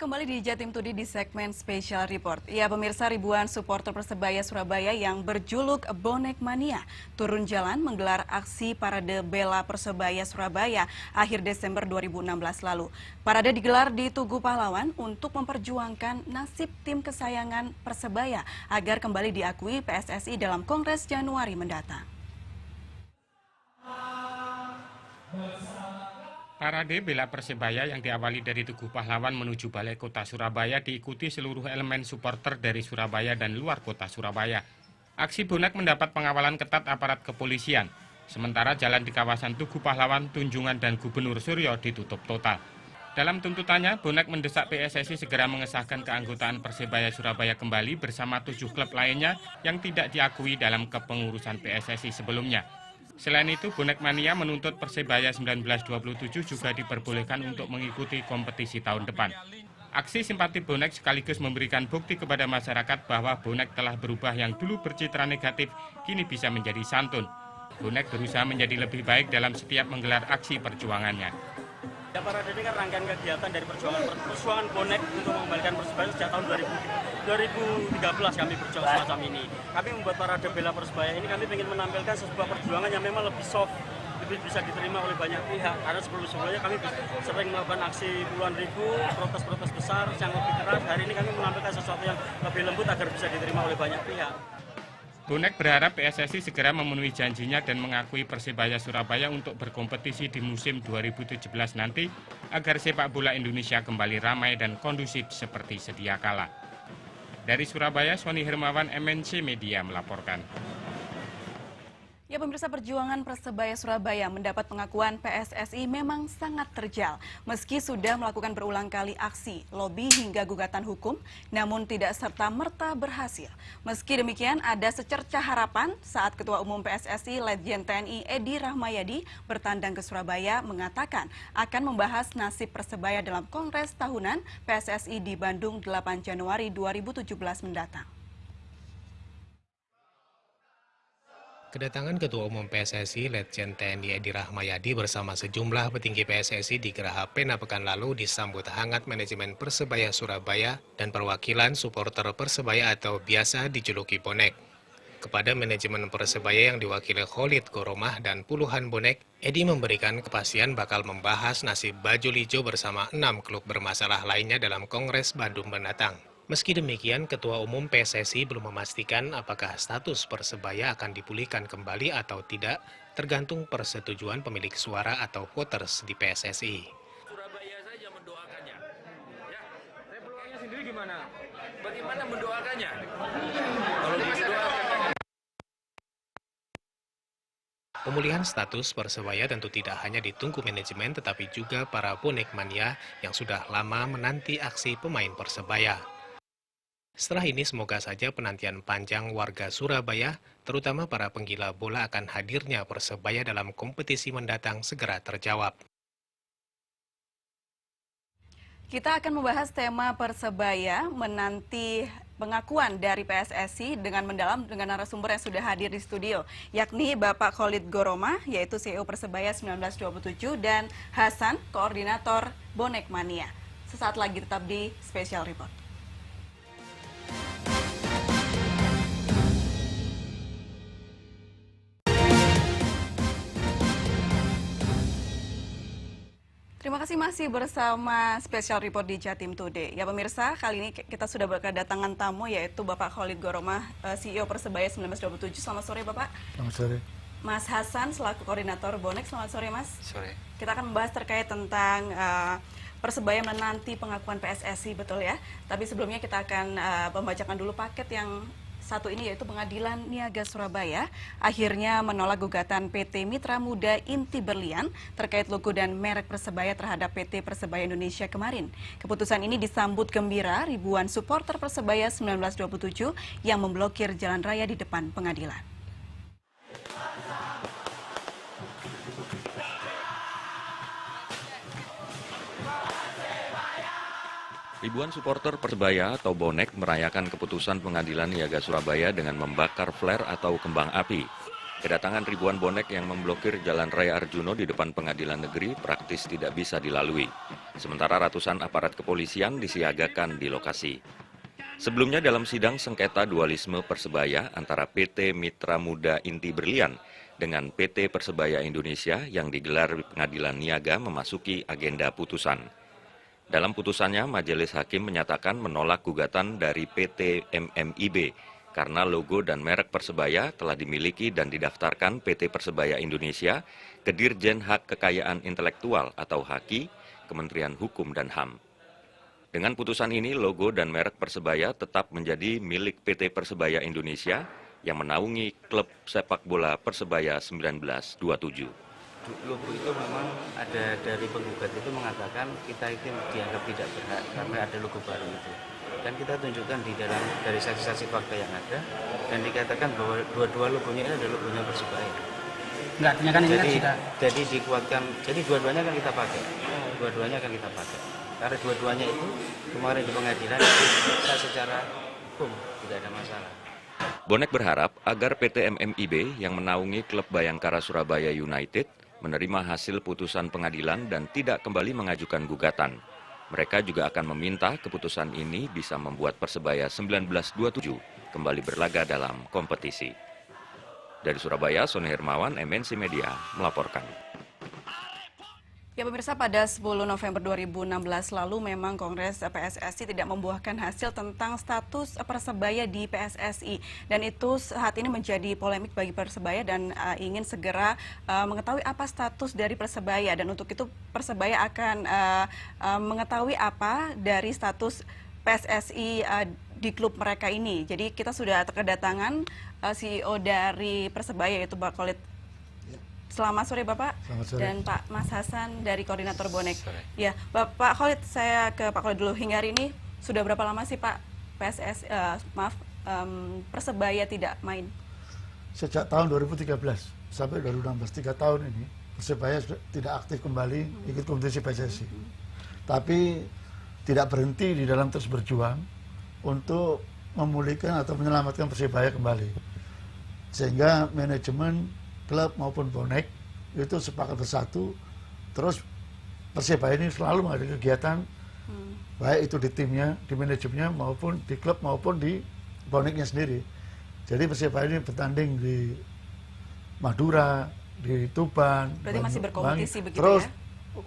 kembali di Jatim Today di segmen Special Report. Ya, pemirsa, ribuan supporter Persebaya Surabaya yang berjuluk Bonek Mania turun jalan menggelar aksi Parade Bela Persebaya Surabaya akhir Desember 2016 lalu. Parade digelar di Tugu Pahlawan untuk memperjuangkan nasib tim kesayangan Persebaya agar kembali diakui PSSI dalam Kongres Januari mendatang. Parade Bela Persebaya yang diawali dari Tugu Pahlawan menuju Balai Kota Surabaya diikuti seluruh elemen supporter dari Surabaya dan luar kota Surabaya. Aksi bonek mendapat pengawalan ketat aparat kepolisian. Sementara jalan di kawasan Tugu Pahlawan, Tunjungan dan Gubernur Suryo ditutup total. Dalam tuntutannya, bonek mendesak PSSI segera mengesahkan keanggotaan Persebaya Surabaya kembali bersama 7 klub lainnya yang tidak diakui dalam kepengurusan PSSI sebelumnya. Selain itu, Bonek Mania menuntut Persebaya 1927 juga diperbolehkan untuk mengikuti kompetisi tahun depan. Aksi simpati bonek sekaligus memberikan bukti kepada masyarakat bahwa bonek telah berubah yang dulu bercitra negatif, kini bisa menjadi santun. Bonek berusaha menjadi lebih baik dalam setiap menggelar aksi perjuangannya. Ya, parade ini kan rangkaian kegiatan dari perjuangan bonek untuk mengembalikan Persebaya sejak tahun 2013 kami berjuang semacam ini. Kami membuat parade bela Persebaya ini, kami ingin menampilkan sebuah perjuangan yang memang lebih soft, lebih bisa diterima oleh banyak pihak. Karena sebelum-sebelumnya kami sering melakukan aksi puluhan ribu, protes-protes besar yang lebih keras. Hari ini kami menampilkan sesuatu yang lebih lembut agar bisa diterima oleh banyak pihak. Bonek berharap PSSI segera memenuhi janjinya dan mengakui Persebaya Surabaya untuk berkompetisi di musim 2017 nanti agar sepak bola Indonesia kembali ramai dan kondusif seperti sedia kala. Dari Surabaya, Sony Hermawan, MNC Media melaporkan. Ya, pemirsa, perjuangan Persebaya Surabaya mendapat pengakuan PSSI memang sangat terjal. Meski sudah melakukan berulang kali aksi, lobi hingga gugatan hukum, namun tidak serta-merta berhasil. Meski demikian, ada secercah harapan saat Ketua Umum PSSI Letjen TNI Edi Rahmayadi bertandang ke Surabaya mengatakan akan membahas nasib Persebaya dalam Kongres Tahunan PSSI di Bandung 8 Januari 2017 mendatang. Kedatangan Ketua Umum PSSI Letjen TNI Edi Rahmayadi bersama sejumlah petinggi PSSI di Geraha Pena pekan lalu disambut hangat manajemen Persebaya Surabaya dan perwakilan supporter Persebaya atau biasa dijuluki bonek. Kepada manajemen Persebaya yang diwakili Khalid Goromah dan puluhan bonek, Edi memberikan kepastian bakal membahas nasib baju hijau bersama 6 klub bermasalah lainnya dalam Kongres Bandung mendatang. Meski demikian, Ketua Umum PSSI belum memastikan apakah status Persebaya akan dipulihkan kembali atau tidak, tergantung persetujuan pemilik suara atau voters di PSSI. Surabaya saja mendoakannya. Ya, saya peluangnya sendiri gimana? Bagaimana mendoakannya? Kalau didoakan. Pemulihan status Persebaya tentu tidak hanya ditunggu manajemen, tetapi juga para bonek mania yang sudah lama menanti aksi pemain Persebaya. Setelah ini semoga saja penantian panjang warga Surabaya, terutama para penggila bola akan hadirnya Persebaya dalam kompetisi mendatang segera terjawab. Kita akan membahas tema Persebaya menanti pengakuan dari PSSI dengan mendalam dengan narasumber yang sudah hadir di studio, yakni Bapak Khalid Goromah, yaitu CEO Persebaya 1927, dan Hasan, Koordinator Bonek Mania. Sesaat lagi tetap di Special Report. Terima kasih masih bersama Special Report di Jatim Today. Ya, pemirsa, kali ini kita sudah berkedatangan tamu yaitu Bapak Khalid Goromah, CEO Persebaya 1927. Selamat sore, Bapak. Selamat sore. Mas Hasan selaku koordinator bonek. Selamat sore, Mas. Sore. Kita akan membahas terkait tentang Persebaya menanti pengakuan PSSI, betul ya? Tapi sebelumnya kita akan membacakan dulu paket yang satu ini, yaitu Pengadilan Niaga Surabaya akhirnya menolak gugatan PT Mitra Muda Inti Berlian terkait logo dan merek Persebaya terhadap PT Persebaya Indonesia kemarin. Keputusan ini disambut gembira ribuan supporter Persebaya 1927 yang memblokir jalan raya di depan pengadilan. Ribuan supporter Persebaya atau bonek merayakan keputusan Pengadilan Niaga Surabaya dengan membakar flare atau kembang api. Kedatangan ribuan bonek yang memblokir Jalan Raya Arjuno di depan pengadilan negeri praktis tidak bisa dilalui. Sementara ratusan aparat kepolisian disiagakan di lokasi. Sebelumnya dalam sidang sengketa dualisme Persebaya antara PT Mitra Muda Inti Berlian dengan PT Persebaya Indonesia yang digelar di Pengadilan Niaga memasuki agenda putusan. Dalam putusannya, Majelis Hakim menyatakan menolak gugatan dari PT MMIB karena logo dan merek Persebaya telah dimiliki dan didaftarkan PT Persebaya Indonesia ke Dirjen Hak Kekayaan Intelektual atau HAKI, Kementerian Hukum dan HAM. Dengan putusan ini, logo dan merek Persebaya tetap menjadi milik PT Persebaya Indonesia yang menaungi klub sepak bola Persebaya 1927. Logo itu memang ada dari penggugat itu mengatakan kita itu dianggap tidak berhak karena ada logo baru itu. Dan kita tunjukkan di dalam dari saksi-saksi fakta yang ada dan dikatakan bahwa dua-dua logonya ini adalah logonya Persebaya. Enggak, artinya kan ini kan sudah. Jadi dikuatkan, jadi dua-duanya akan kita pakai. Dua-duanya akan kita pakai. Karena dua-duanya itu kemarin di pengadilan secara hukum tidak ada masalah. Bonek berharap agar PT MMIB yang menaungi klub Bayangkara Surabaya United menerima hasil putusan pengadilan dan tidak kembali mengajukan gugatan. Mereka juga akan meminta keputusan ini bisa membuat Persebaya 1927 kembali berlaga dalam kompetisi. Dari Surabaya, Sony Hermawan, MNC Media, melaporkan. Ya pemirsa, pada 10 November 2016 lalu memang Kongres PSSI tidak membuahkan hasil tentang status Persebaya di PSSI. Dan itu saat ini menjadi polemik bagi Persebaya dan ingin segera mengetahui apa status dari Persebaya. Dan untuk itu Persebaya akan mengetahui apa dari status PSSI di klub mereka ini. Jadi kita sudah kedatangan CEO dari Persebaya yaitu Pak Khalid. Selamat sore Bapak. Selamat sore. Dan Pak Mas Hasan dari Koordinator Bonek. Ya, Pak Khalid, saya ke Pak Khalid dulu. Hingga hari ini sudah berapa lama sih Pak Persebaya tidak main? Sejak tahun 2013 sampai 2016, 3 tahun ini Persebaya sudah tidak aktif kembali ikut kompetisi PSSI. Tapi tidak berhenti di dalam terus berjuang untuk memulihkan atau menyelamatkan Persebaya kembali. Sehingga manajemen klub maupun bonek itu sepakat bersatu, terus Persebaya ini selalu mengadakan kegiatan baik itu di timnya, di manajemennya maupun di klub maupun di boneknya sendiri. Jadi Persebaya ini bertanding di Madura, di Tuban, berarti masih berkompetisi begitu terus, ya?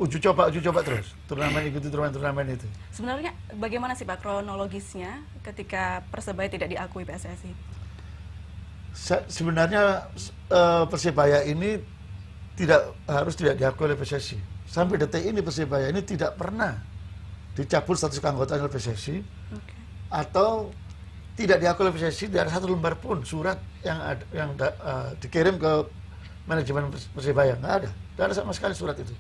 Uji coba terus, ikuti turnamen itu. Sebenarnya bagaimana sih Pak kronologisnya ketika Persebaya tidak diakui PSSI? Sebenarnya Persebaya ini harus tidak diakui oleh PSSI. Sampai detik ini Persebaya ini tidak pernah dicabut status keanggotaan oleh PSSI atau tidak diakui oleh PSSI. Tidak ada satu lembar pun surat yang dikirim ke manajemen Persebaya, nggak ada sama sekali surat itu.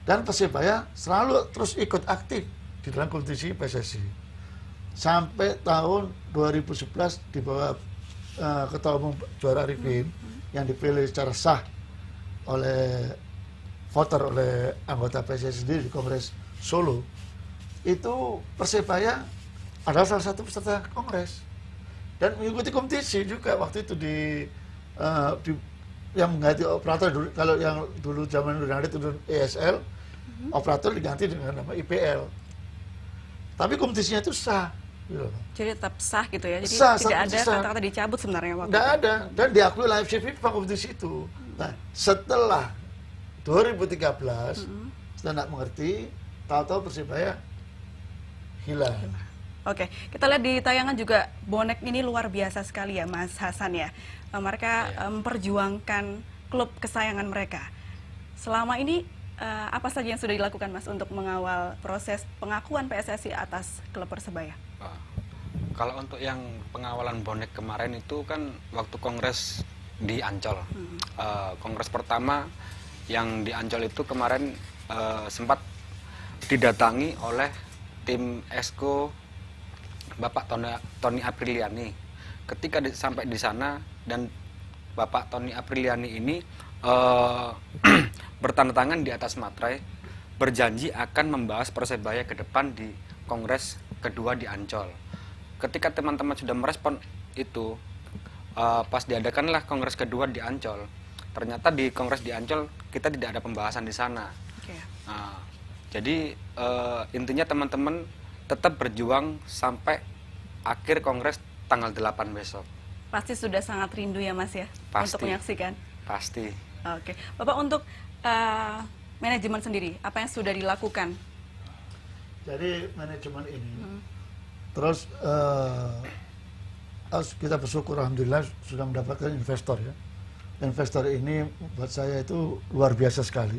Dan Persebaya selalu terus ikut aktif di dalam kompetisi PSSI sampai tahun 2011 di bawah Ketua Umum Juara Arifin yang dipilih secara sah oleh voter oleh anggota PSSI sendiri di Kongres Solo. Itu Persebaya adalah salah satu peserta Kongres dan mengikuti kompetisi juga waktu itu yang mengganti operator dulu, kalau yang dulu zaman Nurdin itu ESL, operator diganti dengan nama IPL. Tapi kompetisinya itu sah. Jadi tetap sah gitu ya, jadi sah, tidak ada kata-kata dicabut sebenarnya waktu nggak itu. ada, dan diakui oleh FIFA kompetisi itu. Nah, setelah 2013, setelah nggak mengerti, tahu-tahu Persebaya hilang. Oke, kita lihat di tayangan juga bonek ini luar biasa sekali ya Mas Hasan ya. Mereka memperjuangkan klub kesayangan mereka. Selama ini apa saja yang sudah dilakukan Mas untuk mengawal proses pengakuan PSSI atas klub Persebaya? Kalau untuk yang pengawalan bonek kemarin itu kan waktu kongres di Ancol. Kongres pertama yang di Ancol itu kemarin sempat didatangi oleh tim Esko Bapak Tony Apriliani. Ketika sampai di sana dan Bapak Tony Apriliani ini bertanda tangan di atas materai berjanji akan membahas Persebaya ke depan di kongres kedua di Ancol. Ketika teman-teman sudah merespon itu, Pas diadakanlah kongres kedua di Ancol. Ternyata di kongres di Ancol kita tidak ada pembahasan di sana. Oke. Jadi intinya teman-teman tetap berjuang sampai akhir kongres tanggal 8 besok. Pasti sudah sangat rindu ya Mas ya Pasti. untuk menyaksikan. Pasti. Oke, Bapak untuk manajemen sendiri apa yang sudah dilakukan? Jadi manajemen ini, terus kita bersyukur alhamdulillah sudah mendapatkan investor ya. Investor ini buat saya itu luar biasa sekali.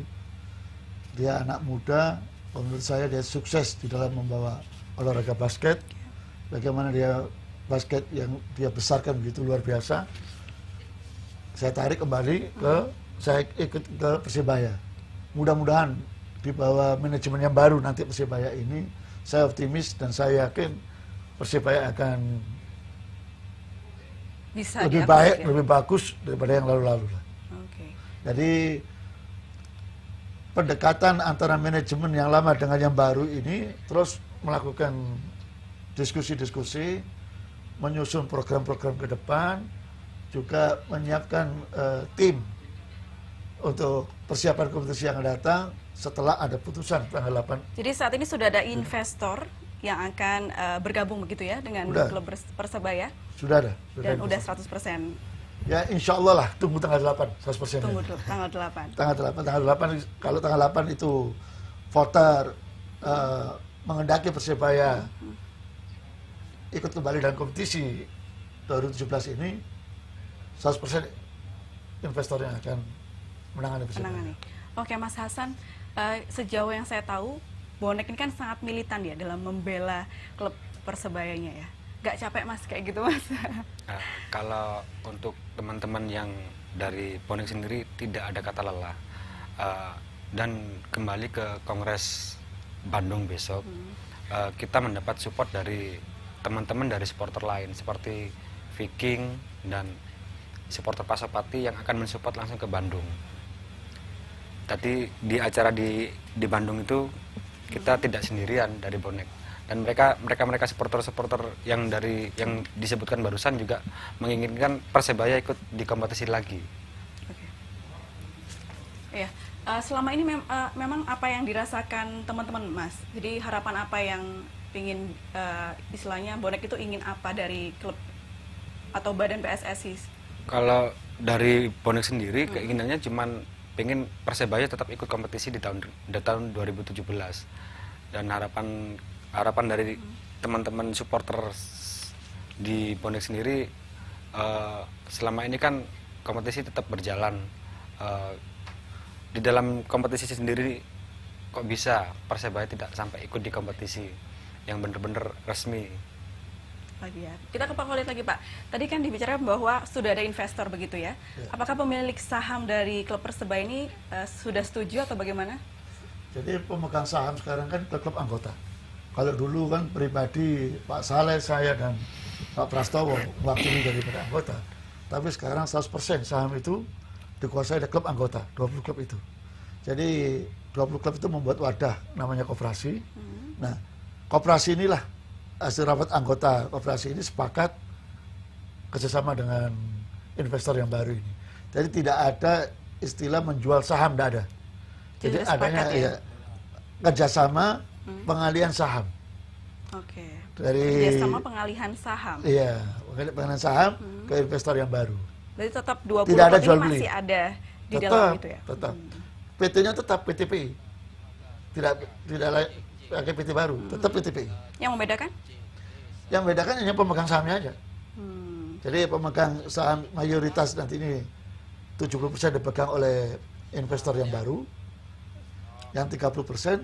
Dia anak muda, menurut saya dia sukses di dalam membawa olahraga basket. Bagaimana dia basket yang dia besarkan begitu luar biasa. Saya tarik kembali saya ikut ke Persebaya. Mudah-mudahan di bawah manajemen yang baru nanti Persebaya ini, saya optimis dan saya yakin Persebaya akan Bisa lebih diupgrade baik, ya? lebih bagus daripada yang lalu-lalu lah. Oke. Jadi pendekatan antara manajemen yang lama dengan yang baru ini terus melakukan diskusi-diskusi, menyusun program-program ke depan, juga menyiapkan tim untuk persiapan kompetisi yang akan datang setelah ada putusan tanggal 8. Jadi saat ini sudah ada investor yang akan bergabung begitu ya dengan klub Persebaya? Sudah ada. Dan udah investor. 100%. Ya insya Allah lah, tunggu tanggal 8, 100%. Tunggu dulu, tanggal 8. Tanggal 8, kalau tanggal 8 itu voter mengendaki Persebaya ikut kembali dalam kompetisi 2017 ini, 100% investor yang akan menangani Persebaya. Oke Mas Hasan, sejauh yang saya tahu, bonek ini kan sangat militan ya dalam membela klub Persebayanya ya. Gak capek Mas kayak gitu Mas? Kalau untuk teman-teman yang dari bonek sendiri tidak ada kata lelah. Dan kembali ke Kongres Bandung besok, kita mendapat support dari teman-teman dari supporter lain seperti Viking dan supporter Pasopati yang akan mensupport langsung ke Bandung. Tadi di acara di Bandung itu kita tidak sendirian dari bonek, dan mereka supporter yang disebutkan barusan juga menginginkan Persebaya ikut di kompetisi lagi. Iya, selama ini memang apa yang dirasakan teman-teman Mas? Jadi harapan apa yang ingin istilahnya bonek itu ingin apa dari klub atau badan PSSI? Kalau dari bonek sendiri keinginannya cuman pengen Persebaya tetap ikut kompetisi di tahun 2017, dan harapan dari teman-teman supporter di bonek sendiri, selama ini kan kompetisi tetap berjalan, di dalam kompetisi sendiri kok bisa Persebaya tidak sampai ikut di kompetisi yang benar-benar resmi. Ya. Kita ke Pak Khalid lagi Pak. Tadi kan dibicarakan bahwa sudah ada investor begitu ya. Apakah pemilik saham dari klub Persebaya ini sudah setuju atau bagaimana? Jadi pemegang saham sekarang kan klub anggota. Kalau dulu kan pribadi Pak Saleh, saya dan Pak Prastowo mewakili daripada anggota. Tapi sekarang 100% saham itu dikuasai oleh klub anggota, 20 klub itu. Jadi 20 klub itu membuat wadah namanya koperasi. Nah, koperasi inilah hasil rapat anggota koperasi ini sepakat kerjasama dengan investor yang baru ini. Jadi tidak ada istilah menjual saham, tidak ada. Jadi adanya ya kerjasama pengalihan saham. Oke. Dari kerjasama pengalihan saham. Iya, pengalihan saham ke investor yang baru. Berarti tetap 20 tidak ada klub jual ini beli. masih ada di Tetap, dalam itu ya. Tetap. PT-nya tetap PTPI. Tidak pakai PT baru, tetap PTPI. Yang membedakan? Yang membedakan hanya pemegang sahamnya aja. Jadi pemegang saham mayoritas nanti ini 70% dipegang oleh investor yang baru, yang 30%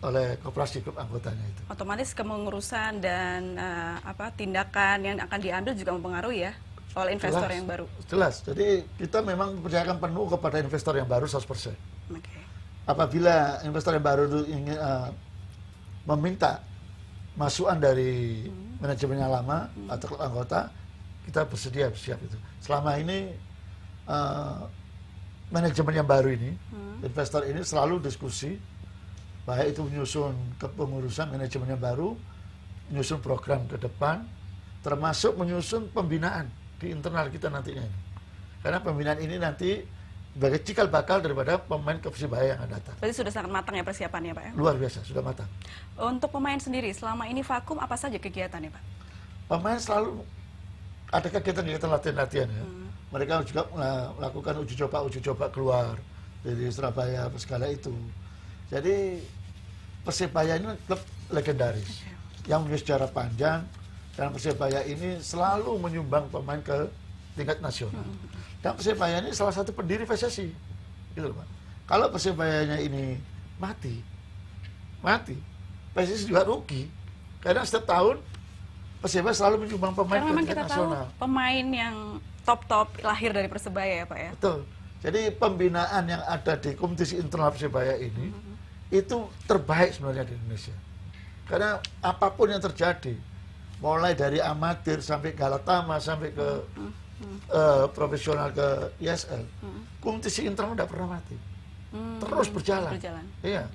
oleh koperasi klub anggotanya itu. Otomatis kepengurusan dan tindakan yang akan diambil juga mempengaruhi ya oleh investor yang baru. Jelas. Jadi kita memang mempercayakan penuh kepada investor yang baru 100%. Okay. Apabila investor yang baru itu ingin meminta masukan dari manajemen yang lama atau klub anggota, kita bersedia siap itu. Selama ini manajemen yang baru ini, investor ini selalu diskusi, baik itu menyusun kepengurusan manajemen yang baru, menyusun program ke depan, termasuk menyusun pembinaan di internal kita nantinya ini. Karena pembinaan ini nanti sebagai cikal bakal daripada pemain ke Persibaya yang akan datang. Berarti sudah sangat matang ya persiapannya Pak ya? Luar biasa, sudah matang. Untuk pemain sendiri, selama ini vakum apa saja kegiatannya Pak? Pemain selalu ada kegiatan-kegiatan latihan-latihan ya. Mereka juga melakukan uji coba keluar dari Surabaya segala itu. Jadi Persibaya ini klub legendaris yang punya sejarah panjang, dan Persibaya ini selalu menyumbang pemain ke tingkat nasional. Dan Persibaya ini salah satu pendiri PSSI, gitu loh Pak. Kalau Persibayanya ini mati, PSSI juga rugi, karena setiap tahun Persibaya selalu menyumbang pemain Karena ke memang tingkat kita tahu nasional. pemain yang top lahir dari Persebaya ya Pak ya? Betul. Jadi pembinaan yang ada di kompetisi internal Persibaya ini itu terbaik sebenarnya di Indonesia. Karena apapun yang terjadi, mulai dari amatir sampai Galatama sampai ke profesional ke ISL, kompetisi internal tidak pernah mati, terus berjalan. Iya.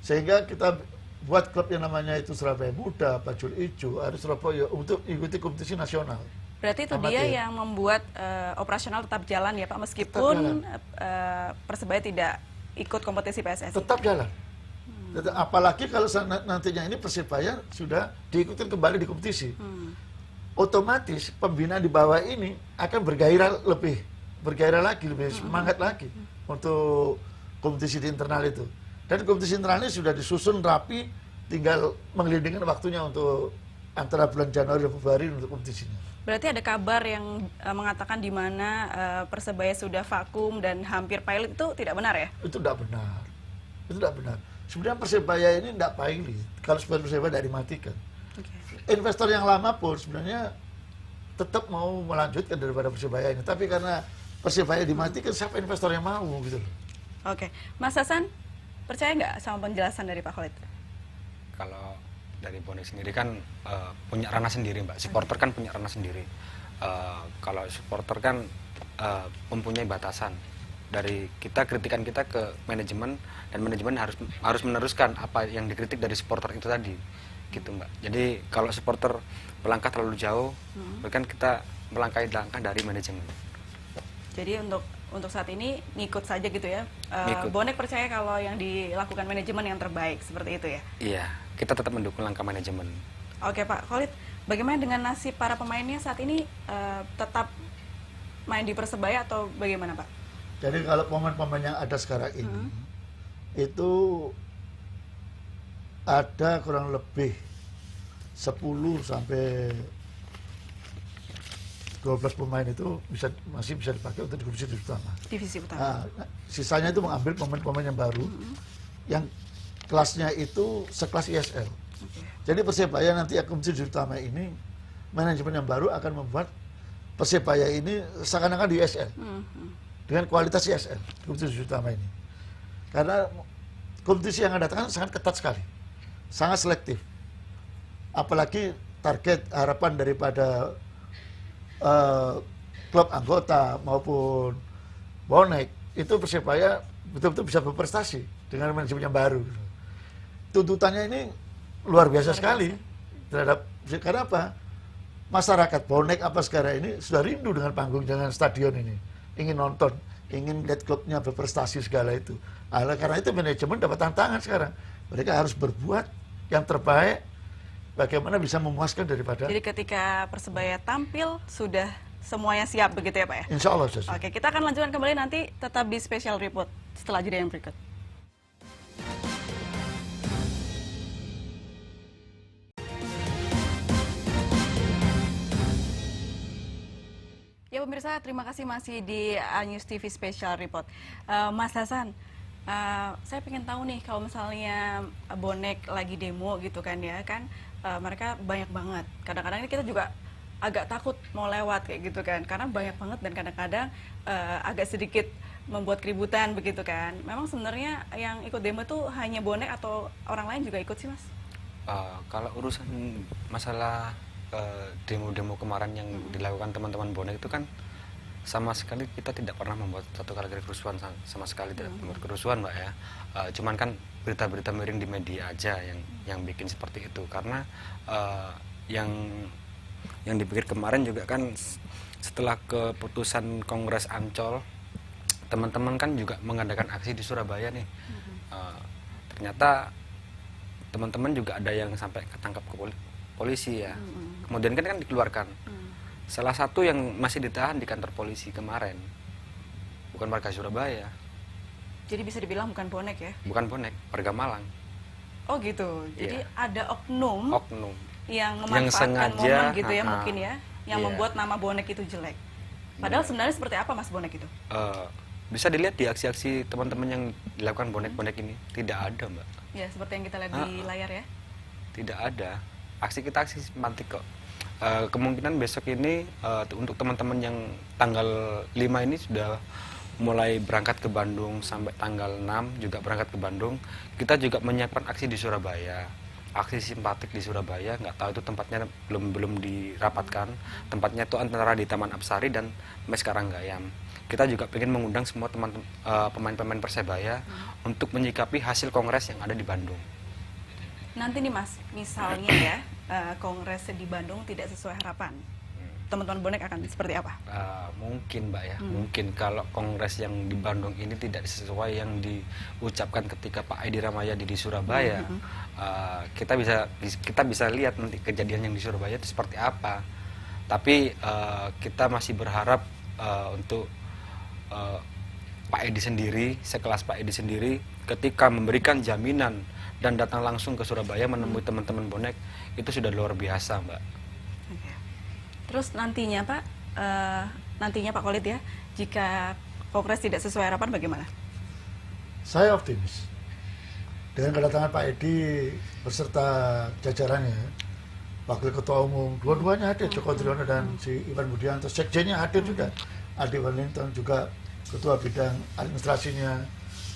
Sehingga kita buat klub yang namanya itu Surabaya Muda, Bajul Ijo, ada Surabaya untuk ikuti kompetisi nasional. Berarti itu Amatir. dia yang membuat operasional tetap jalan ya Pak, meskipun Persebaya tidak ikut kompetisi PSSI. Tetap jalan. Apalagi kalau nantinya ini Persibaya sudah diikutin kembali di kompetisi. Otomatis pembinaan di bawah ini akan bergairah lagi, lebih semangat lagi untuk kompetisi di internal itu. Dan kompetisi internal ini sudah disusun rapi, tinggal mengelindingkan waktunya untuk antara bulan Januari dan Februari untuk kompetisinya. Berarti ada kabar yang mengatakan di mana Persebaya sudah vakum dan hampir pilot, itu tidak benar ya? Itu tidak benar. Itu tidak benar. Sebenarnya Persebaya ini tidak pilot. Kalau Persebaya tidak dimatikan. Investor yang lama pun sebenarnya tetap mau melanjutkan daripada Persebaya ini. Tapi karena Persebaya dimatikan, siapa investor yang mau gitu loh. Oke. Mas Hasan, percaya nggak sama penjelasan dari Pak Khalid? Kalau dari bonek sendiri kan punya ranah sendiri Mbak. Supporter kan punya ranah sendiri. Kalau supporter kan mempunyai batasan. Dari kritikan kita ke manajemen, dan manajemen harus meneruskan apa yang dikritik dari supporter itu tadi, gitu Mbak. Jadi kalau supporter melangkah terlalu jauh, bahkan kita melangkahi langkah dari manajemen. Jadi untuk saat ini ngikut saja gitu ya. Ngikut. Bonek percaya kalau yang dilakukan manajemen yang terbaik, seperti itu ya? Iya, kita tetap mendukung langkah manajemen. Oke Pak Khalid, bagaimana dengan nasib para pemainnya saat ini, tetap main di Persebaya atau bagaimana Pak? Jadi kalau pemain-pemain yang ada sekarang ini, itu ada kurang lebih 10 sampai 12 pemain itu masih bisa dipakai untuk divisi utama. Divisi utama. Nah, sisanya itu mengambil pemain-pemain yang baru, yang kelasnya itu sekelas ISL. Jadi Persebaya nanti kompetisi utama ini, manajemen yang baru akan membuat Persebaya ini seakan-akan di ISL. Dengan kualitas ISL, kompetisi utama ini. Karena kompetisi yang akan datang sangat ketat sekali, sangat selektif. Apalagi target harapan daripada klub anggota maupun bonek, itu Persebaya betul-betul bisa berprestasi dengan manajemen yang baru. Tuntutannya ini luar biasa sekali terhadap, karena apa? Masyarakat bonek apa sekarang ini sudah rindu dengan panggung, dengan stadion ini. Ingin nonton, ingin lihat klubnya berprestasi segala itu. Karena itu manajemen dapat tantangan sekarang. Mereka harus berbuat yang terbaik, bagaimana bisa memuaskan daripada. Jadi ketika Persebaya tampil, sudah semuanya siap begitu ya Pak ya? Insya Allah. Oke, kita akan lanjutkan kembali nanti, tetap di Special Report setelah jeda yang berikut. Ya pemirsa, terima kasih masih di News TV Special Report. Mas Hasan, saya pengen tahu nih kalau misalnya bonek lagi demo gitu kan ya kan, mereka banyak banget. Kadang-kadang ini kita juga agak takut mau lewat kayak gitu kan, karena banyak banget dan kadang-kadang agak sedikit membuat keributan begitu kan. Memang sebenarnya yang ikut demo itu hanya bonek atau orang lain juga ikut sih Mas? Kalau urusan masalah demo-demo kemarin yang dilakukan teman-teman bonek itu kan sama sekali kita tidak pernah membuat satu kali kerusuhan, sama sekali tidak membuat kerusuhan Mbak ya. Cuman kan berita-berita miring di media aja yang bikin seperti itu, karena yang dipikir kemarin juga kan setelah keputusan Kongres Ancol, teman-teman kan juga mengadakan aksi di Surabaya nih. Ternyata teman-teman juga ada yang sampai ketangkap ke polisi ya. Kemudian kan dikeluarkan. Salah satu yang masih ditahan di kantor polisi kemarin bukan warga Surabaya. Jadi bisa dibilang bukan bonek ya? Bukan bonek, warga Malang. Oh gitu. Jadi Iya. ada oknum yang memanfaatkan sengaja, momen gitu ya mungkin ya, yang iya. membuat nama bonek itu jelek. Padahal sebenarnya seperti apa Mas bonek itu? Bisa dilihat di aksi-aksi teman-teman yang dilakukan bonek-bonek ini. Tidak ada, Mbak. Ya seperti yang kita lihat di layar ya. Tidak ada. Aksi kita aksi simpatik kok. Kemungkinan besok ini untuk teman-teman yang tanggal 5 ini sudah mulai berangkat ke Bandung sampai tanggal 6 juga berangkat ke Bandung. Kita juga menyiapkan aksi di Surabaya. Aksi simpatik di Surabaya, nggak tahu itu tempatnya belum dirapatkan. Tempatnya itu antara di Taman Apsari dan Mes Karanggayam. Kita juga ingin mengundang semua pemain-pemain Persebaya untuk menyikapi hasil kongres yang ada di Bandung. Nanti nih Mas, misalnya ya kongres di Bandung tidak sesuai harapan, teman-teman bonek akan seperti apa? Mungkin Mbak ya, mungkin kalau kongres yang di Bandung ini tidak sesuai yang diucapkan ketika Pak Edi Rahmayadi di Surabaya, kita bisa lihat nanti kejadian yang di Surabaya itu seperti apa. Tapi kita masih berharap untuk Pak Edi sendiri, sekelas Pak Edi sendiri, ketika memberikan jaminan dan datang langsung ke Surabaya menemui teman-teman bonek, itu sudah luar biasa, Mbak. Oke. Terus nantinya Pak Khalid ya, jika kongres tidak sesuai harapan bagaimana? Saya optimis dengan kedatangan Pak Edi beserta jajarannya, Wakil Ketua Umum, dua-duanya hadir, Joko Driono dan si Iwan Budianto, Sekjennya hadir juga, Adi Wellington juga, Ketua Bidang Administrasinya,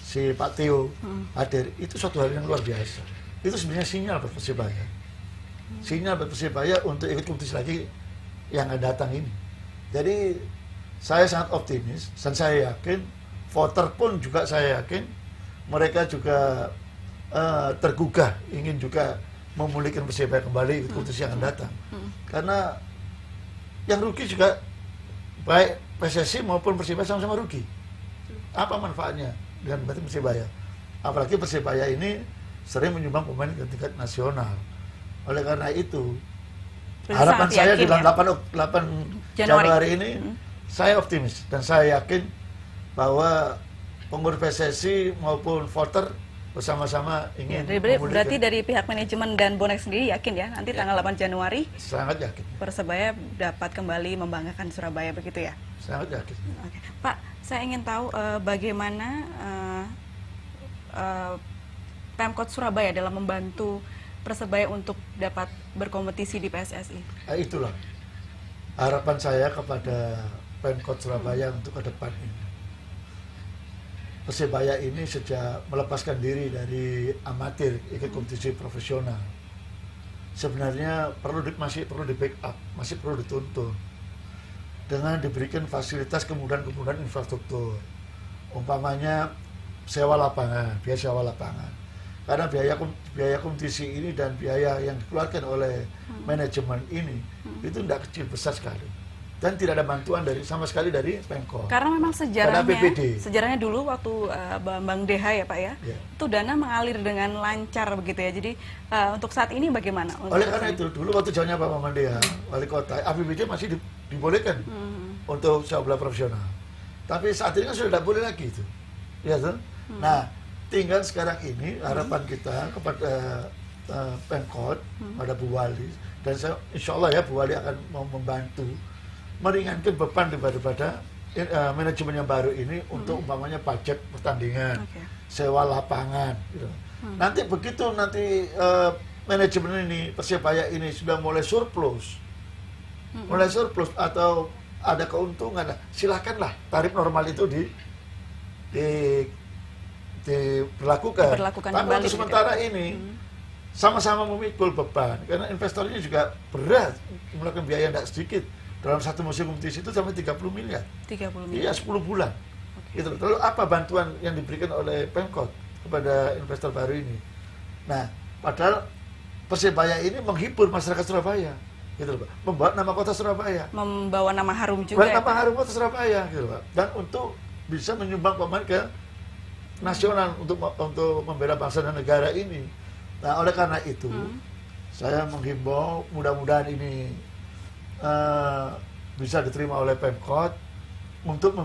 si Pak Tio hadir. Itu suatu hal yang luar biasa. Itu sebenarnya sinyal buat Persebaya. Sinyal buat Persebaya untuk ikut kompetisi lagi yang akan datang ini. Jadi saya sangat optimis dan saya yakin voter pun juga saya yakin mereka juga tergugah ingin juga memulihkan Persebaya kembali ikut kompetisi yang akan datang. Karena yang rugi juga baik PSSI maupun Persebaya sama-sama rugi. Apa manfaatnya dengan membantu Persebaya? Apalagi Persebaya ini sering menyumbang pemain ke tingkat nasional. Oleh karena itu, harapan saya di bulan 8 Januari ini, saya optimis dan saya yakin bahwa pengurus PSSI maupun voter bersama-sama ingin berarti dari pihak manajemen dan bonek sendiri yakin ya nanti tanggal 8 Januari sangat yakin Persebaya dapat kembali membanggakan Surabaya begitu ya? Sangat yakin. Oke. Pak, saya ingin tahu bagaimana Pemkot Surabaya dalam membantu Persebaya untuk dapat berkompetisi di PSSI. Itulah harapan saya kepada Pemkot Surabaya untuk ke depan ini. Persebaya ini sejak melepaskan diri dari amatir ikut kompetisi profesional, sebenarnya masih perlu di backup, masih perlu dituntun dengan diberikan fasilitas kemudahan-kemudahan infrastruktur, umpamanya sewa lapangan, biaya sewa lapangan. Karena biaya kompetisi ini dan biaya yang dikeluarkan oleh manajemen ini itu tidak kecil, besar sekali. Dan tidak ada bantuan sama sekali dari Pemkot. Karena memang sejarahnya dulu waktu Bambang DH ya Pak ya, itu dana mengalir dengan lancar begitu ya. Jadi untuk saat ini bagaimana? Oleh karena itu dulu waktu zamannya Pak Bambang DH, wali kota, APBD masih dibolehkan untuk sepak bola profesional. Tapi saat ini kan sudah tidak boleh lagi itu, ya kan? Nah, tinggal sekarang ini harapan kita kepada Pemkot, pada Bu Wali, dan insya Allah ya Bu Wali akan mau membantu meringankan beban daripada manajemen yang baru ini untuk umpamanya pajak pertandingan, sewa lapangan. Gitu. Nanti begitu manajemen ini Persebaya ini sudah mulai surplus, atau ada keuntungan, silakanlah tarif normal itu diberlakukan. Tapi untuk sementara ini sama-sama memikul beban karena investornya juga berat melakukan biaya tidak sedikit. Dalam satu musim kompetisi itu sampai 30 miliar. 30 miliar. Iya, 10 bulan. Gitu. Lalu apa bantuan yang diberikan oleh Pemkot kepada investor baru ini? Nah, padahal Persebaya ini menghibur masyarakat Surabaya. gitu loh Pak. Membawa nama kota Surabaya. Membawa nama harum juga. Nama harum kota Surabaya gitu Pak. Dan untuk bisa menyumbang pemain ke nasional untuk membela bangsa dan negara ini. Nah, oleh karena itu saya menghimbau mudah-mudahan ini bisa diterima oleh Pemkot untuk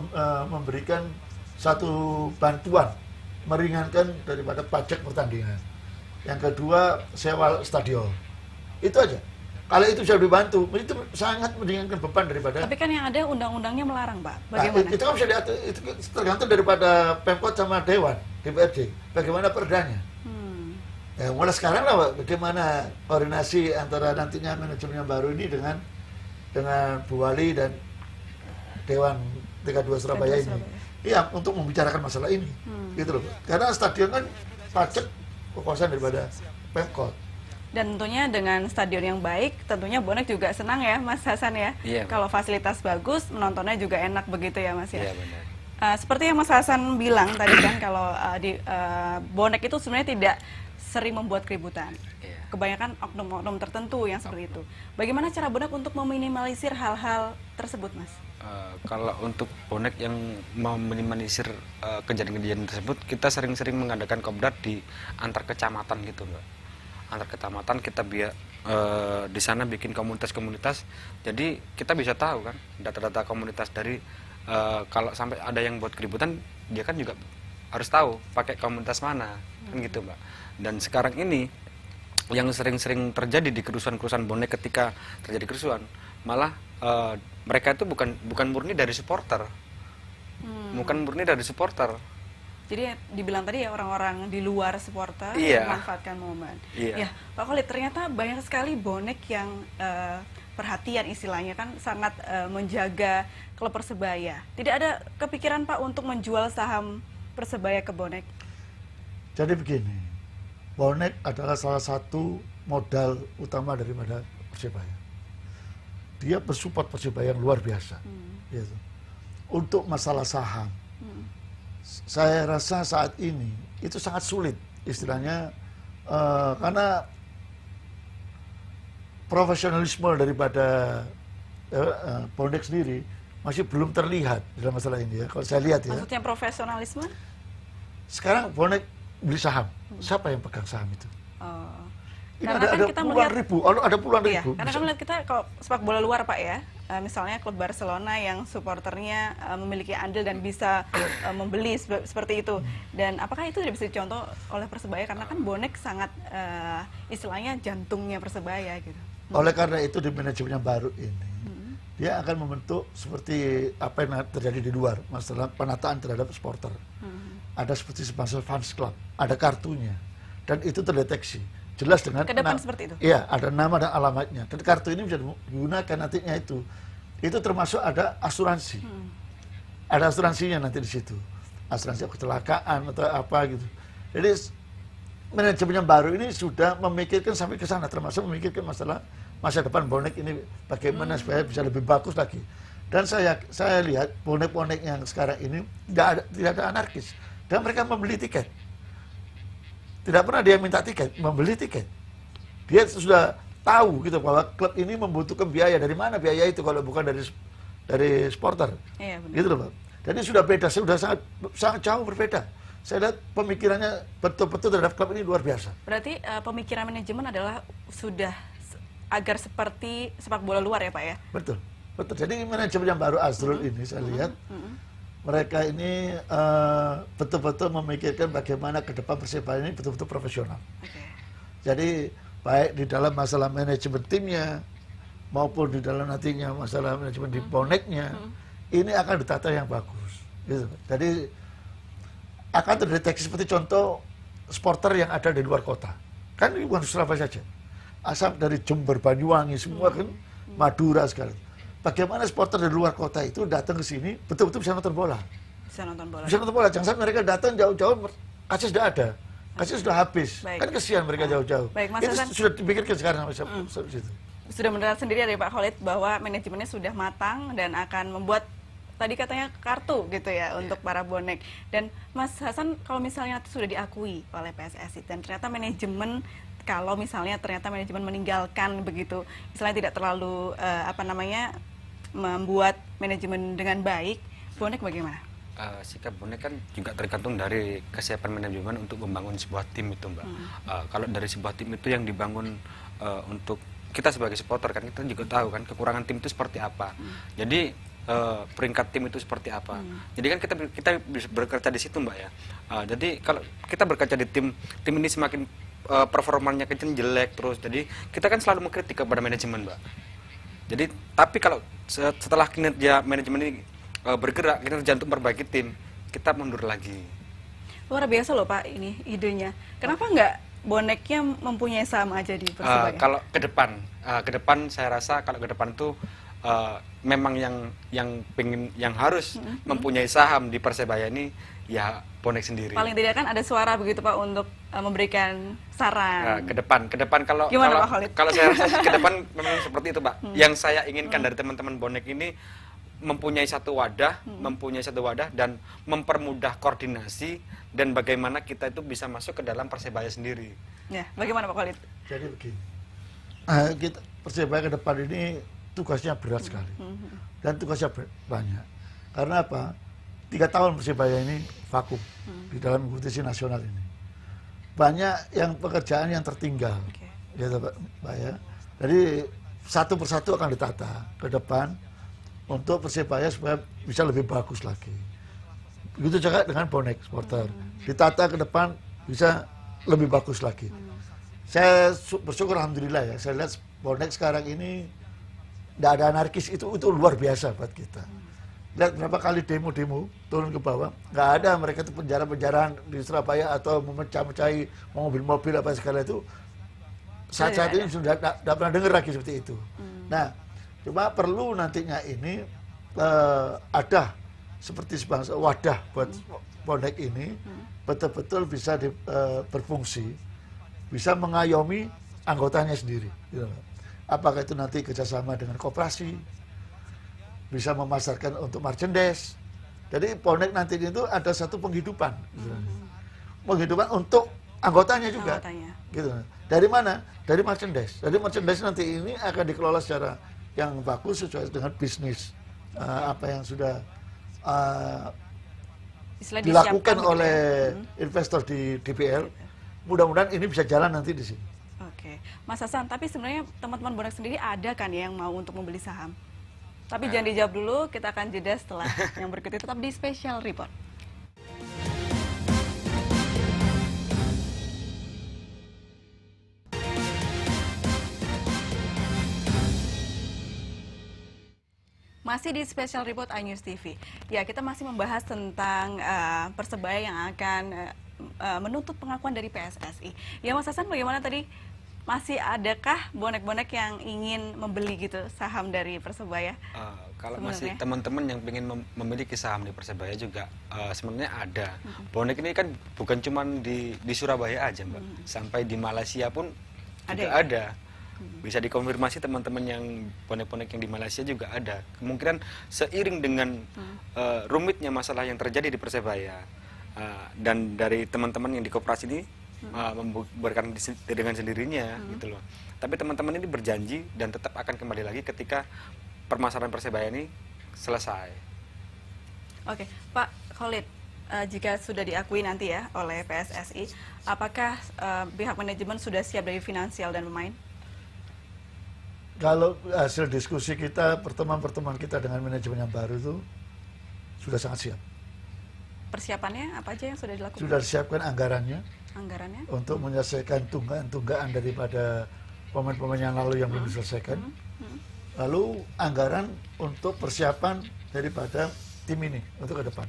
memberikan satu bantuan meringankan daripada pajak pertandingan. Yang kedua, sewa stadion. Itu aja. Kalau itu bisa dibantu, itu sangat meringankan beban daripada. Tapi kan yang ada undang-undangnya melarang, Pak. Bagaimana? Nah, itu kan bisa diatur, itu tergantung daripada Pemkot sama Dewan, DPRD. Bagaimana perdanya? Ya, mulai sekarang lah, Pak, bagaimana koordinasi antara nantinya manajemen yang baru ini dengan Bu Wali dan Dewan 32 Surabaya ini. Iya, untuk membicarakan masalah ini. Gitu loh, Pak. Karena stadion kan pajak kekuasaan daripada Pemkot. Dan tentunya dengan stadion yang baik, tentunya bonek juga senang ya, Mas Hasan ya. Iya. Kalau fasilitas bagus, menontonnya juga enak begitu ya, Mas ya. Iya, benar. Seperti yang Mas Hasan bilang tadi kan, kalau bonek itu sebenarnya tidak sering membuat keributan. Iya. Kebanyakan oknum-oknum tertentu yang seperti itu. Bagaimana cara bonek untuk meminimalisir hal-hal tersebut, Mas? Kalau untuk bonek yang meminimalisir kejadian-kejadian tersebut, kita sering-sering mengadakan kopdar di antar kecamatan gitu, Mbak. Antar kecamatan kita di sana bikin komunitas-komunitas, jadi kita bisa tahu kan data-data komunitas dari kalau sampai ada yang buat keributan, dia kan juga harus tahu pakai komunitas mana, kan gitu Mbak. Dan sekarang ini yang sering-sering terjadi di kerusuhan-kerusuhan bonek, ketika terjadi kerusuhan, malah mereka itu bukan murni dari supporter, bukan murni dari supporter. Jadi dibilang tadi ya orang-orang di luar supporter memanfaatkan momen. Ya, Pak Khalid, ternyata banyak sekali bonek yang perhatian istilahnya kan, sangat menjaga klub Persebaya. Tidak ada kepikiran Pak untuk menjual saham Persebaya ke bonek? Jadi begini, bonek adalah salah satu modal utama daripada Persebaya. Dia bersupport Persebaya yang luar biasa. Gitu. Untuk masalah saham, saya rasa saat ini itu sangat sulit istilahnya, karena profesionalisme daripada bonek sendiri masih belum terlihat dalam masalah ini ya. Kalau saya lihat ya. Maksudnya profesionalisme? Sekarang bonek beli saham, siapa yang pegang saham itu? Ini Karena ada kita puluhan melihat, ribu, ada puluhan ribu. Karena kan melihat kita kalau sepak bola luar Pak ya, misalnya klub Barcelona yang supporternya memiliki andil dan bisa membeli seperti itu. Dan apakah itu tidak bisa dicontoh oleh Persebaya, karena kan bonek sangat istilahnya jantungnya Persebaya gitu. Oleh karena itu di manajemen yang baru ini, dia akan membentuk seperti apa yang terjadi di luar, masalah penataan terhadap supporter. Ada seperti sponsor fans club, ada kartunya, dan itu terdeteksi jelas dengan ke depan seperti itu. Iya, ada nama dan alamatnya. Dan kartu ini bisa digunakan nantinya itu. Itu termasuk ada asuransi. Ada asuransinya nanti di situ. Asuransi kecelakaan atau apa gitu. Jadi manajemen yang baru ini sudah memikirkan sampai ke sana, termasuk memikirkan masalah masa depan bonek ini bagaimana supaya bisa lebih bagus lagi. Dan saya lihat bonek-bonek yang sekarang ini tidak ada anarkis. Dan mereka membeli tiket. Tidak pernah dia minta tiket, membeli tiket. Dia sudah tahu gitu bahwa klub ini membutuhkan biaya. Dari mana biaya itu kalau bukan dari supporter? Iya, benar. Gitu loh, Pak. Jadi sudah beda, sudah sangat jauh berbeda. Saya lihat pemikirannya betul-betul terhadap klub ini luar biasa. Berarti pemikiran manajemen adalah sudah agar seperti sepak bola luar ya Pak ya? Betul, betul. Jadi manajemen yang baru Azrul ini saya lihat mereka ini betul-betul memikirkan bagaimana ke depan Persebaya ini betul-betul profesional. Jadi baik di dalam masalah manajemen timnya maupun di dalam nantinya masalah manajemen di boneknya, ini akan ditata yang bagus. Gitu. Jadi akan terdeteksi seperti contoh supporter yang ada di luar kota. Kan ini bukan Surabaya saja. Asal dari Jember, Banyuwangi, semua kan Madura sekarang. Bagaimana supporter dari luar kota itu datang ke sini betul-betul bisa nonton bola. Bisa nonton bola. Bisa nonton bola. Jangan sampai mereka datang jauh-jauh, kasih sudah ada. Kasih sudah habis. Baik. Kan kesian mereka jauh-jauh. Baik, Mas itu Hasan, sudah dipikirkan sekarang sampai situ. Sudah mendengar sendiri dari Pak Khalid bahwa manajemennya sudah matang dan akan membuat tadi katanya kartu gitu ya untuk para bonek. Dan Mas Hasan, kalau misalnya sudah diakui oleh PSSI dan ternyata manajemen, kalau misalnya ternyata manajemen meninggalkan begitu, misalnya tidak terlalu membuat manajemen dengan baik, bonek bagaimana? Sikap bonek kan juga tergantung dari kesiapan manajemen untuk membangun sebuah tim itu, Mbak. Kalau dari sebuah tim itu yang dibangun untuk kita sebagai supporter, kan kita juga tahu kan kekurangan tim itu seperti apa. Jadi peringkat tim itu seperti apa. Jadi kan kita bisa berkaca di situ, Mbak ya. Jadi kalau kita berkaca di tim ini semakin performanya kecil jelek terus. Jadi kita kan selalu mengkritik kepada manajemen, Mbak. Jadi tapi kalau setelah kinerja manajemen ini bergerak, kinerja untuk memperbaiki tim, kita mundur lagi. Luar biasa loh Pak ini idenya. Kenapa nggak boneknya mempunyai saham aja di Persebaya? Kalau ke depan saya rasa kalau ke depan itu memang yang harus mempunyai saham di Persebaya ini ya bonek sendiri. Paling tidak kan ada suara begitu Pak untuk memberikan saran. Ke depan kalau gimana Pak Khalid? Kalau saya rasa ke depan memang seperti itu Pak. Yang saya inginkan dari teman-teman bonek ini mempunyai satu wadah dan mempermudah koordinasi dan bagaimana kita itu bisa masuk ke dalam Persebaya sendiri. Ya, bagaimana Pak Khalid? Jadi begini, Persebaya ke depan ini tugasnya berat sekali dan tugasnya banyak. Karena apa? 3 tahun Persebaya ini vakum di dalam kompetisi nasional ini. Banyak yang pekerjaan yang tertinggal, gitu Pak ya. Jadi satu persatu akan ditata ke depan untuk Persebaya supaya bisa lebih bagus lagi. Begitu juga dengan bonek supporter. Ditata ke depan bisa lebih bagus lagi. Saya bersyukur alhamdulillah ya. Saya lihat bonek sekarang ini tidak ada anarkis, itu luar biasa buat kita. Lihat berapa kali demo-demo turun ke bawah, nggak ada mereka itu penjara-penjaraan di Surabaya atau memecah-mecahi mobil-mobil apa segala itu. Saat-saat ini sudah tidak pernah dengar lagi seperti itu. Nah, cuma perlu nantinya ini ada seperti wadah buat bonek ini betul-betul bisa berfungsi, bisa mengayomi anggotanya sendiri. Gitu. Apakah itu nanti kerjasama dengan koperasi, bisa memasarkan untuk merchandise. Jadi bonek nanti itu ada satu penghidupan, penghidupan untuk anggotanya juga. Gitu. Dari mana? Dari merchandise. Jadi merchandise nanti ini akan dikelola secara yang bagus sesuai dengan bisnis apa yang sudah dilakukan oleh investor di DBL. Mudah-mudahan ini bisa jalan nanti di sini. Oke, Mas Hasan, tapi sebenarnya teman-teman bonek sendiri ada kan ya yang mau untuk membeli saham? Tapi jangan dijawab dulu, kita akan jeda setelah yang berikut itu, tetap di Special Report. Masih di Special Report iNews TV. Ya, kita masih membahas tentang Persebaya yang akan menuntut pengakuan dari PSSI. Ya, Mas Hasan, bagaimana tadi? Masih adakah bonek-bonek yang ingin membeli gitu saham dari Persebaya? Kalau masih teman-teman yang ingin memiliki saham di Persebaya juga sebenarnya ada. Bonek ini kan bukan cuma di Surabaya aja, Mbak. Sampai di Malaysia pun juga ada. Bisa dikonfirmasi teman-teman yang bonek-bonek yang di Malaysia juga ada. Kemungkinan seiring dengan rumitnya masalah yang terjadi di Persebaya dan dari teman-teman yang di koperasi ini membubarkan dengan sendirinya gitu loh. Tapi teman-teman ini berjanji dan tetap akan kembali lagi ketika permasalahan Persebaya ini selesai. Oke, Pak Khalid, jika sudah diakui nanti ya oleh PSSI, apakah pihak manajemen sudah siap dari finansial dan pemain? Kalau hasil diskusi kita, pertemuan-pertemuan kita dengan manajemen yang baru itu sudah sangat siap. Persiapannya apa aja yang sudah dilakukan? Sudah disiapkan anggarannya untuk menyelesaikan tunggaan daripada pemain-pemain yang lalu yang belum diselesaikan. Lalu anggaran untuk persiapan daripada tim ini untuk ke depan.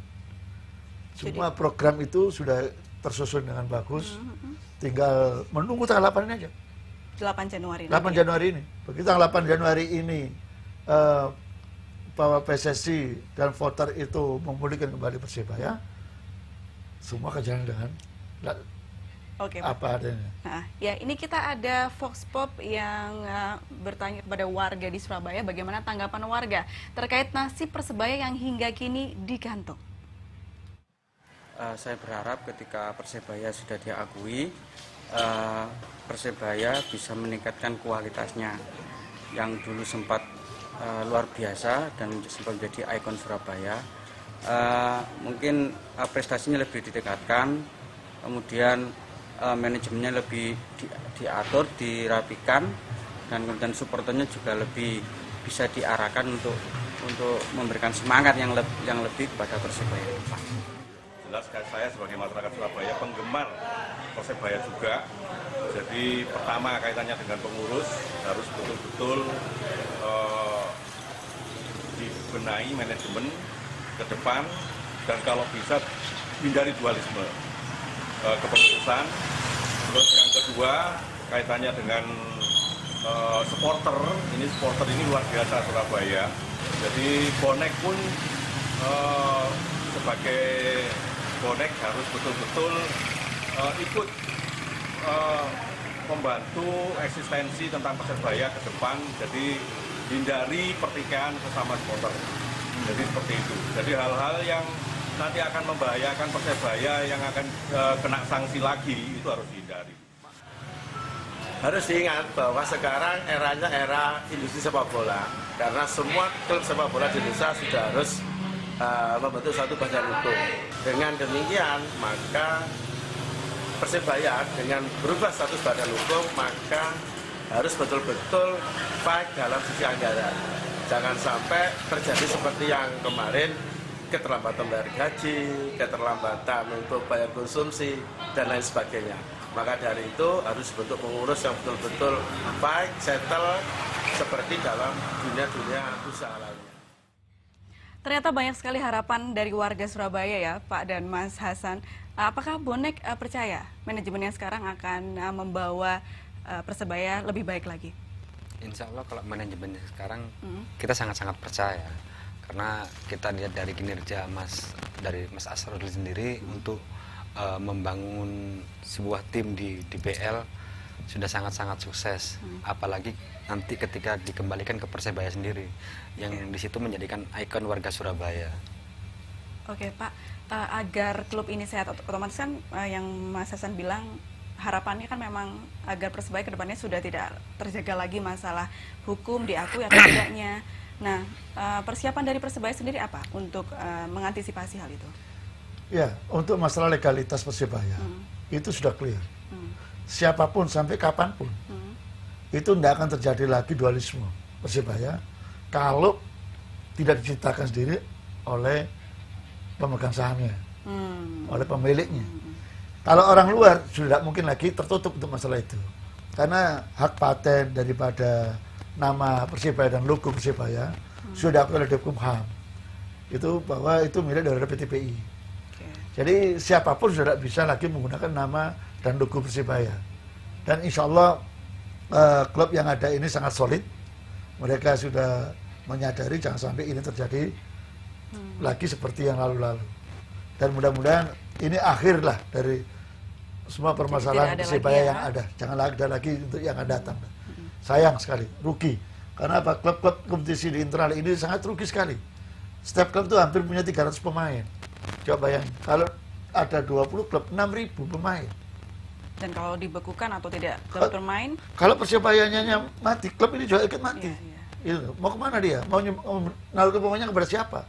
Semua program itu sudah tersusun dengan bagus. Tinggal menunggu tanggal 8 ini aja. 8 Januari. 8 Januari ini. Begitu tanggal 8 Januari ini bahwa PSSI dan voter itu memulihkan kembali Persebaya, semua akan jalan dengan Oke, Pak. apa adanya. Nah, ya ini kita ada Vox Pop yang bertanya kepada warga di Surabaya bagaimana tanggapan warga terkait nasib Persebaya yang hingga kini digantung. Saya berharap ketika Persebaya sudah diakui, Persebaya bisa meningkatkan kualitasnya yang dulu sempat luar biasa dan sempat menjadi ikon Surabaya. Mungkin prestasinya lebih ditingkatkan, kemudian manajemennya lebih diatur, dirapikan, dan kemudian supporternya juga lebih bisa diarahkan untuk memberikan semangat yang lebih kepada Persebaya. Jelas saya sebagai masyarakat Surabaya penggemar Persebaya juga. Jadi pertama kaitannya dengan pengurus harus betul-betul dibenahi manajemen ke depan, dan kalau bisa hindari dualisme kepengurusan. Terus yang kedua kaitannya dengan supporter ini luar biasa Surabaya. Jadi bonek pun sebagai bonek harus betul-betul ikut membantu eksistensi tentang Persebaya ke depan. Jadi hindari pertikaian sesama supporter. Jadi seperti itu. Jadi hal-hal yang nanti akan membahayakan Persebaya yang akan kena sanksi lagi itu harus dihindari. Harus diingat bahwa sekarang eranya era industri sepak bola, karena semua klub sepak bola di Indonesia sudah harus membentuk satu badan hukum. Dengan demikian maka Persebaya dengan berubah status badan hukum maka harus betul-betul fight dalam sisi anggaran. Jangan sampai terjadi seperti yang kemarin, keterlambatan bayar gaji, keterlambatan untuk bayar konsumsi, dan lain sebagainya. Maka dari itu harus bentuk pengurus yang betul-betul fight, settle, seperti dalam dunia-dunia usaha lainnya. Ternyata banyak sekali harapan dari warga Surabaya ya, Pak dan Mas Hasan. Apakah bonek percaya manajemen yang sekarang akan membawa Persebaya lebih baik lagi? Insya Allah kalau manajemen sekarang kita sangat-sangat percaya, karena kita lihat dari kinerja Mas Asrul sendiri untuk membangun sebuah tim di BL sudah sangat-sangat sukses. Apalagi nanti ketika dikembalikan ke Persebaya sendiri, yang di situ menjadikan ikon warga Surabaya. Oke Pak, agar klub ini sehat, otomatis kan yang Mas Hasan bilang harapannya kan memang agar Persebaya kedepannya sudah tidak terjaga lagi masalah hukum diakui atau tidaknya. Nah, persiapan dari Persebaya sendiri apa untuk mengantisipasi hal itu? Ya, untuk masalah legalitas Persebaya itu sudah clear. Siapapun sampai kapanpun itu tidak akan terjadi lagi dualisme Persebaya kalau tidak diciptakan sendiri oleh pemegang sahamnya, oleh pemiliknya. Kalau orang luar sudah tidak mungkin lagi tertutup untuk masalah itu, karena hak paten daripada nama Persebaya dan logo Persebaya sudah diakui oleh Dekumham, itu bahwa itu milik dari PTPI. Jadi siapapun sudah tidak bisa lagi menggunakan nama dan logo Persebaya. Dan insya Allah klub yang ada ini sangat solid. Mereka sudah menyadari jangan sampai ini terjadi lagi seperti yang lalu-lalu. Dan mudah-mudahan ini akhir lah dari semua permasalahan Persebaya yang ada. Jangan ada lagi untuk yang akan datang. Sayang sekali, rugi. Karena apa? Klub-klub kompetisi di internal ini sangat rugi sekali. Setiap klub itu hampir punya 300 pemain. Coba bayangin, kalau ada 20 klub, 6.000 pemain. Dan kalau dibekukan atau tidak bermain? Kalau Persebayanya mati, klub ini juga ikut mati. Itu. Mau kemana dia? Mau naruh pemainnya kepada siapa?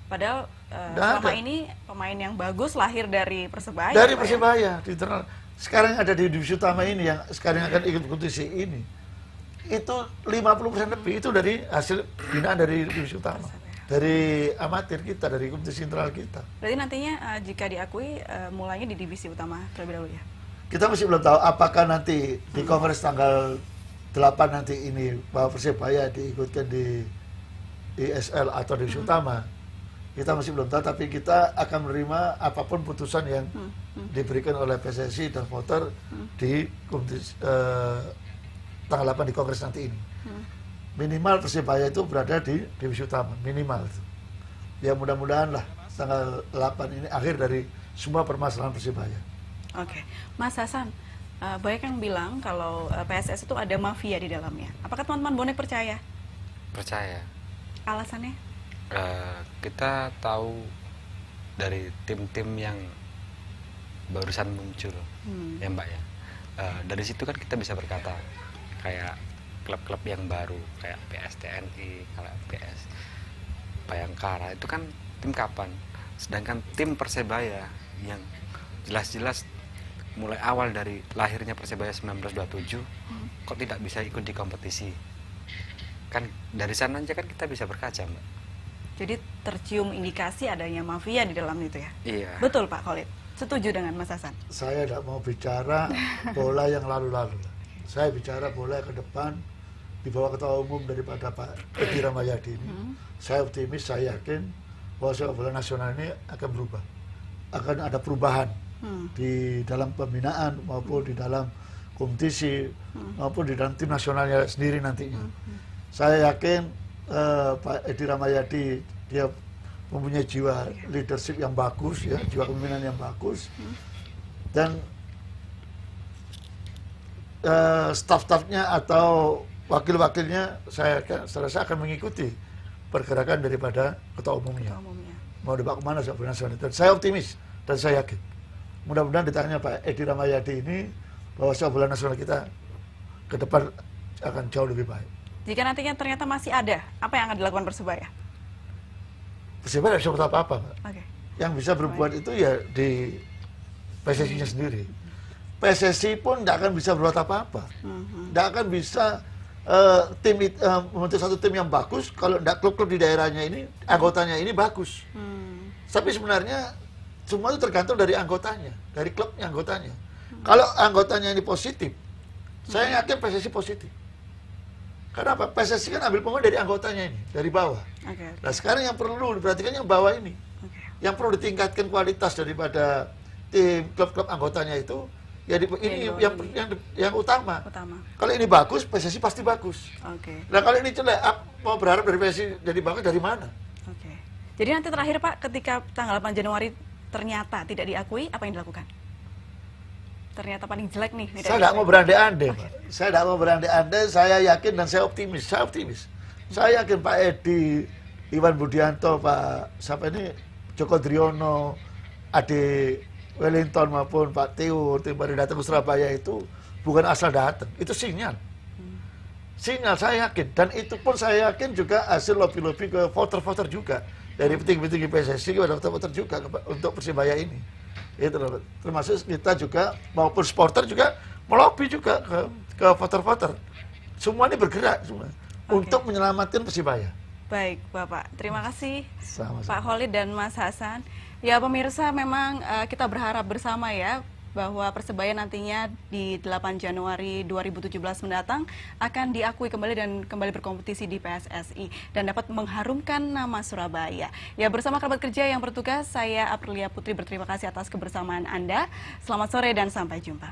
Padahal selama ini pemain yang bagus lahir dari Persebaya. Dari Persebaya, di internal. Sekarang ada di divisi utama ini, yang sekarang akan ikut kompetisi ini. Itu 50% lebih, itu dari hasil binaan dari divisi utama. Dari amatir kita, dari kompetisi internal kita. Berarti nantinya jika diakui mulainya di divisi utama terlebih dahulu ya? Kita masih belum tahu apakah nanti di kongres tanggal 8 nanti ini bahwa Persebaya diikutkan di ISL atau divisi utama. Kita masih belum tahu, tapi kita akan menerima apapun putusan yang diberikan oleh PSSI dan voter di kompetisi, tanggal 8 di kongres nanti ini. Minimal Persebaya itu berada di divisi utama, minimal itu. Ya mudah-mudahan lah tanggal 8 ini akhir dari semua permasalahan Persebaya. Oke, Mas Hasan, banyak yang bilang kalau PSS itu ada mafia di dalamnya. Apakah teman-teman bonek percaya? Percaya. Alasannya? Kita tahu dari tim-tim yang barusan muncul, ya Mbak ya. Dari situ kan kita bisa berkata, kayak klub-klub yang baru, kayak PSTNI, kayak PS Bayangkara, itu kan tim kapan? Sedangkan tim Persebaya yang jelas-jelas mulai awal dari lahirnya Persebaya 1927 kok tidak bisa ikut di kompetisi, kan dari sana aja kan kita bisa berkaca, Mbak. Jadi tercium indikasi adanya mafia di dalam itu ya? Iya. Betul Pak Khalid? Setuju dengan Mas Hasan? Saya tidak mau bicara bola yang lalu-lalu. Saya bicara bola ke depan di bawah ketua umum daripada Pak Edi Rahmayadi ini. Saya optimis, saya yakin bahwa sepak bola nasional ini akan berubah. Akan ada perubahan di dalam pembinaan maupun di dalam kompetisi maupun di dalam tim nasionalnya sendiri nantinya. Saya yakin Pak Edi Rahmayadi dia mempunyai jiwa leadership yang bagus, ya, jiwa kepemimpinan yang bagus, dan staf-stafnya atau wakil-wakilnya saya rasa akan mengikuti pergerakan daripada ketua umumnya. Mau dibawa kemana sepak bola nasional itu? Saya optimis dan saya yakin. Mudah-mudahan ditanya Pak Edi Rahmayadi ini bahwa sepak bola nasional kita ke depan akan jauh lebih baik. Jika nantinya ternyata masih ada, apa yang akan dilakukan Persebaya? Persebaya tidak bisa berbuat apa-apa, Pak. Yang bisa berbuat itu ya di PSSI-nya sendiri. PSSI pun tidak akan bisa berbuat apa-apa. Tidak akan bisa membentuk satu tim yang bagus kalau tidak klub-klub di daerahnya ini, anggotanya ini bagus. Tapi sebenarnya semua itu tergantung dari anggotanya, dari klubnya anggotanya. Kalau anggotanya ini positif, saya yakin PSSI positif. Karena apa? PSSI kan ambil pengaruh dari anggotanya ini, dari bawah. Nah sekarang yang perlu diperhatikan yang bawah ini. Yang perlu ditingkatkan kualitas daripada tim klub-klub anggotanya itu, ya ini yang utama. Kalau ini bagus, PSSI pasti bagus. Nah kalau ini jelek, mau berharap dari PSSI jadi bagus dari mana? Jadi nanti terakhir Pak, ketika tanggal 8 Januari ternyata tidak diakui, apa yang dilakukan? Ternyata paling jelek nih. Saya tidak mau berandai-andai, Pak. Saya tidak mau berandai-andai, saya yakin dan saya optimis. Saya optimis. Saya yakin Pak Edi, Iwan Budianto, Pak siapa ini, Joko Driono, Ade Wellington maupun Pak Teo, tim baru datang ke Surabaya itu bukan asal datang. Itu sinyal. Sinyal saya yakin. Dan itu pun saya yakin juga hasil lobby-lobby ke voter-voter juga. Dari petinggi-petinggi PSSI kepada voter-voter juga untuk Persebaya ini. Itu termasuk kita juga maupun supporter juga melobi juga ke voter-voter. Semua ini bergerak semua untuk menyelamatkan Persebaya. Baik, Bapak. Terima kasih Sama-sama. Pak Khalid dan Mas Hasan. Ya, pemirsa, memang kita berharap bersama ya bahwa Persebaya nantinya di 8 Januari 2017 mendatang akan diakui kembali dan kembali berkompetisi di PSSI dan dapat mengharumkan nama Surabaya. Ya, bersama kerabat kerja yang bertugas, saya Aprilia Putri berterima kasih atas kebersamaan Anda. Selamat sore dan sampai jumpa.